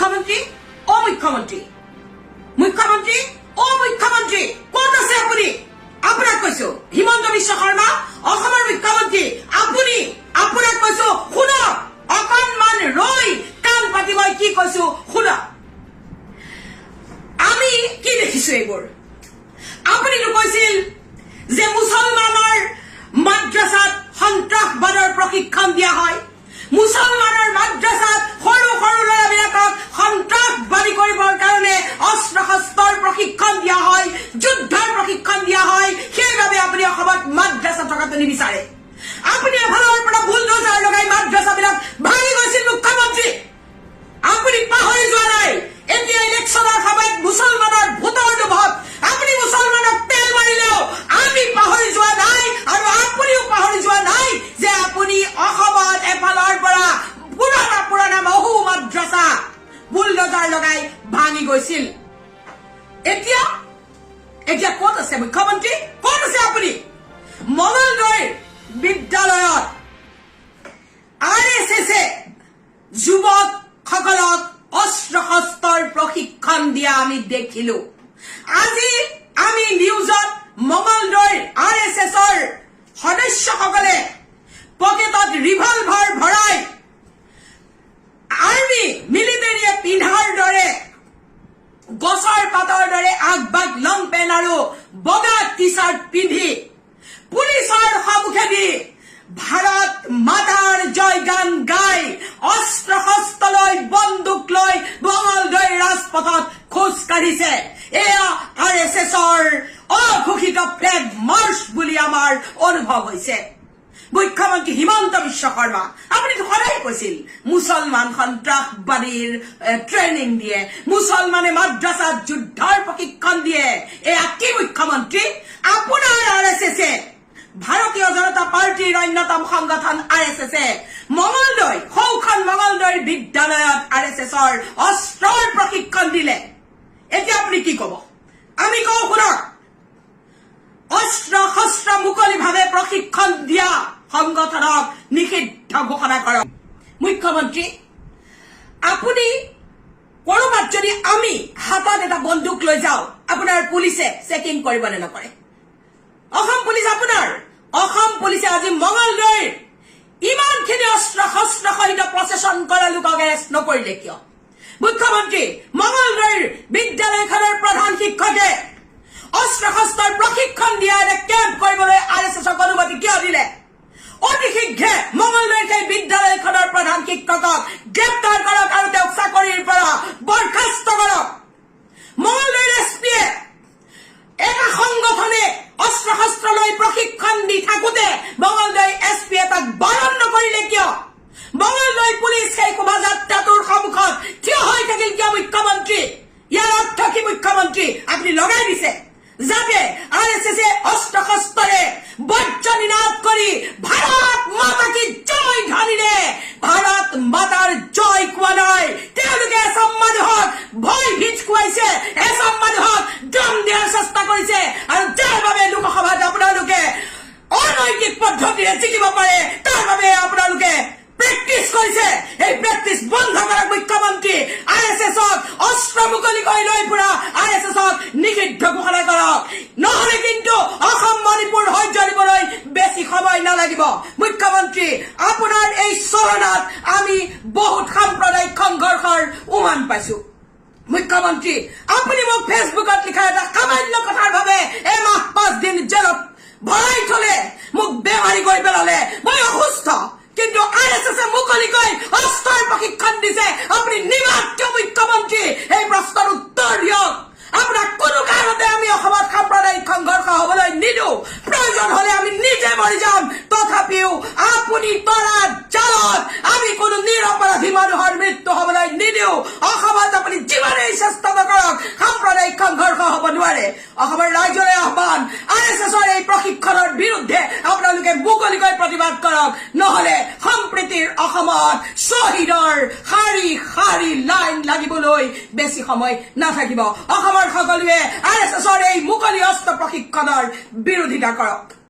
মুখ্যমন্ত্ৰী ও মুখ্যমন্ত্ৰী মুখ্যমন্ত্ৰী ও মুখ্যমন্ত্ৰী কোন আছে আপুনি আপোনাক কৈছো হিমন্ত বিশ্ব শৰ্মা অসমৰ মুখ্যমন্ত্ৰী আপুনি আপোনাক কৈছো শুনক অকণমান ৰৈ কাম পাতি মই কি কৈছো শুনক আমি কি দেখিছো এইবোৰ আপুনিতো কৈছিল যে মুছলমানৰ মাদ্ৰাসাত সন্ত্ৰাসবাদৰ প্ৰশিক্ষণ দিয়া হয় মুছলমানৰ মাদ্ৰাসাত সৰু সৰু ল'ৰাবিলাকক সন্ত্ৰাসবাদী কৰিবৰ কাৰণে অস্ত্ৰ শস্ত্ৰৰ প্ৰশিক্ষণ দিয়া হয় যুদ্ধৰ প্ৰশিক্ষণ দিয়া হয় সেইবাবে আপুনি অসমত মাদ্ৰাসা থকাটো নিবিচাৰে আপুনি এফালৰ পৰা বুলডোজাৰ লগাই মাদ্ৰাসাবিলাক ভাঙি গৈছিল মুখ্যমন্ত্ৰী আপুনি পাহৰি যোৱা নাই এতিয়া ইলেকশ্যনৰ সময়ত মুছলমানৰ ভোটৰ লোভত আপুনি মুছলমানক তেল মাৰিলেও আমি পাহৰি যোৱা নাই আৰু আপুনিও পাহৰি যোৱা নাই যে আপুনি অসমত এফালৰ পৰা পুৰণা মহু মাদ্ৰাসা বুলডোজাৰ লগাই ভাঙি গৈছিল এতিয়া ক'ত আছে মুখ্যমন্ত্ৰী ক'ত আছে আপুনি মঙলদৈৰ বিদ্যালয়ত RSSে যুৱকসকলক অস্ত্ৰ শস্ত্ৰৰ প্ৰশিক্ষণ দিয়া আমি দেখিলো আজি আমি নিউজত মঙলদৈৰ RSSৰ সদস্যসকলে পকেটত ৰিভলভাৰ ভৰাই আৰ্মি মিলিটাৰীয়ে পিন্ধাৰ দৰে গছৰ পাতৰ দৰে আগবাগ লং পেন আৰু বগা টি চাৰ্ট পিন্ধি পুলিচৰ সন্মুখেদি ভাৰত মাতাৰ জয়গান গাই অস্ত্ৰ শস্ত্ৰ লৈ বন্দুক লৈ মঙলদৈ ৰাজপথত খোজ কাঢ়িছে এয়া RSSৰ অঘোষিত ফ্লেগ মাৰ্চ বুলি আমাৰ অনুভৱ হৈছে মুখ্যমন্ত্ৰী হিমন্ত বিশ্ব শৰ্মা আপুনিতো সদায় কৈছিল মুছলমান সন্ত্ৰাসবাদীৰ ট্ৰেইনিং দিয়ে মুছলমানে মাদ্ৰাসাত যুদ্ধৰ প্ৰশিক্ষণ দিয়ে এয়া কি মুখ্যমন্ত্ৰী আপোনাৰ RSSে ভাৰতীয় জনতা পাৰ্টিৰ অন্যতম সংগঠন RSSে মঙলদৈ সৌখন মঙলদৈৰ বিদ্যালয়ত RSSৰ অস্ত্ৰৰ প্ৰশিক্ষণ দিলে এতিয়া আপুনি কি কব আমি কওঁ শুনক অস্ত্ৰ শস্ত্ৰ মুকলিভাৱে প্ৰশিক্ষণ দিয়া সংগঠনক নিষিদ্ধ ঘোষণা কৰক মুখ্যমন্ত্ৰী আপুনি কৰবাত যদি আমি হাতত এটা বন্দুক লৈ যাওঁ আপোনাৰ পুলিচে চেকিং কৰিব নে নকৰে অসম পুলিচ আপোনাৰ অসম পুলিচে আজি মঙলদৈৰ ইমানখিনি অস্ত্ৰ শস্ত্ৰ সহিত প্ৰচেছন কৰা লোকক এৰেষ্ট নকৰিলে কিয় মুখ্যমন্ত্ৰী মঙলদৈৰ বিদ্যালয়খনৰ প্ৰধান শিক্ষকে অস্ত্ৰ শস্ত্ৰৰ প্ৰশিক্ষণ দিয়া এটা কেম্প কৰিবলৈ RSSক অনুমতি কিয় দিলে অতি শীঘ্ৰে মঙলদৈৰ সেই বিদ্যালয়খনৰ প্ৰধান শিক্ষকক গ্ৰেপ্তাৰ কৰক আৰু তেওঁক চাকৰিৰ পৰা বৰ্খাস্ত কৰক মঙলদৈৰ SPয়ে এটা সংগঠনে অস্ত্ৰ শস্ত্ৰ লৈ প্ৰশিক্ষণ দি থাকোতে মঙলদৈ SPয়ে তাক বাৰণ নকৰিলে কিয় মঙলদৈ পুলিচ সেই শোভাযাত্ৰাটোৰ সন্মুখত থিয় হৈ থাকিল কিয় মুখ্যমন্ত্ৰী ইয়াৰ অৰ্থ কি মুখ্যমন্ত্ৰী আপুনি লগাই দিছে যাতে RSSে অস্ত্ৰ শস্ত্ৰৰে বজ্ৰ নিনাদ কৰি ভাৰত মাতা কি জয় ধ্বনিৰে ভাৰত মাতাৰ জয় কোৱা নাই তেওঁলোকে এচাম মানুহক ভয় ভীত খুৱাইছে এচাম মানুহক দম দিয়াৰ চেষ্টা কৰিছে আৰু যাৰ বাবে লোকসভাত আপোনালোকে অনৈতিক পদ্ধতিৰে জিকিব পাৰে তাৰ বাবে আপোনালোকে প্ৰেক্টিচ কৰিছে এই প্ৰেক্টিচ বন্ধ কৰক মুখ্যমন্ত্ৰী RSSক অস্ত্ৰ মুকলি কৰি লৈ ফুৰা RSSক নিষিদ্ধ ঘোষণা কৰক নহলে কিন্তু অসম মণিপুৰ হৈ জ্বলিবলৈ বেছি সময় নালাগিব মুখ্যমন্ত্ৰী আপোনাৰ এই চৰণত আমি বহুত সাম্প্ৰদায়িক সংঘৰ্ষৰ উমান পাইছো মুখ্যমন্ত্ৰী আপুনি মোক ফেচবুকত লিখা এটা সামান্য কথাৰ বাবে এমাহ 5 দিন জেলত ভৰাই থলে মোক বেমাৰী কৰি পেলালে মই অসুস্থ কিন্তু RSSে মুকলিকৈ অস্ত্ৰৰ প্ৰশিক্ষণ দিছে আপুনি নিমাত কিয় মুখ্যমন্ত্ৰী এই প্ৰশ্নৰ উত্তৰ দিয়ক আপোনাক কোনো কাৰণতে আমি অসমত সাম্প্ৰদায়িক সংঘৰ্ষ হবলৈ নিদো প্ৰয়োজন হলে আমি নিজে মৰি যাম তথাপিও আপুনি তৰা জালত আমি কোনো নিৰপৰাধী মানুহৰ মৃত্যু হবলৈ নিদিও অসমত আপুনি যিমানেই চেষ্টা নকৰক সাম্প্ৰদায়িক সংঘৰ্ষ হব নোৱাৰে অসমৰ ৰাইজৰে আহ্বান RSSৰ এই প্ৰশিক্ষণৰ বিৰুদ্ধে আপোনালোকে মুকলিকৈ প্ৰতিবাদ কৰক নহলে সম্প্ৰীতিৰ অসমত শ্বহীদৰ শাৰী শাৰী লাইন লাগিবলৈ বেছি সময় নাথাকিব অসমৰ সকলোৱে RSSৰ এই মুকলি অস্ত্ৰ প্ৰশিক্ষণৰ বিৰোধিতা কৰক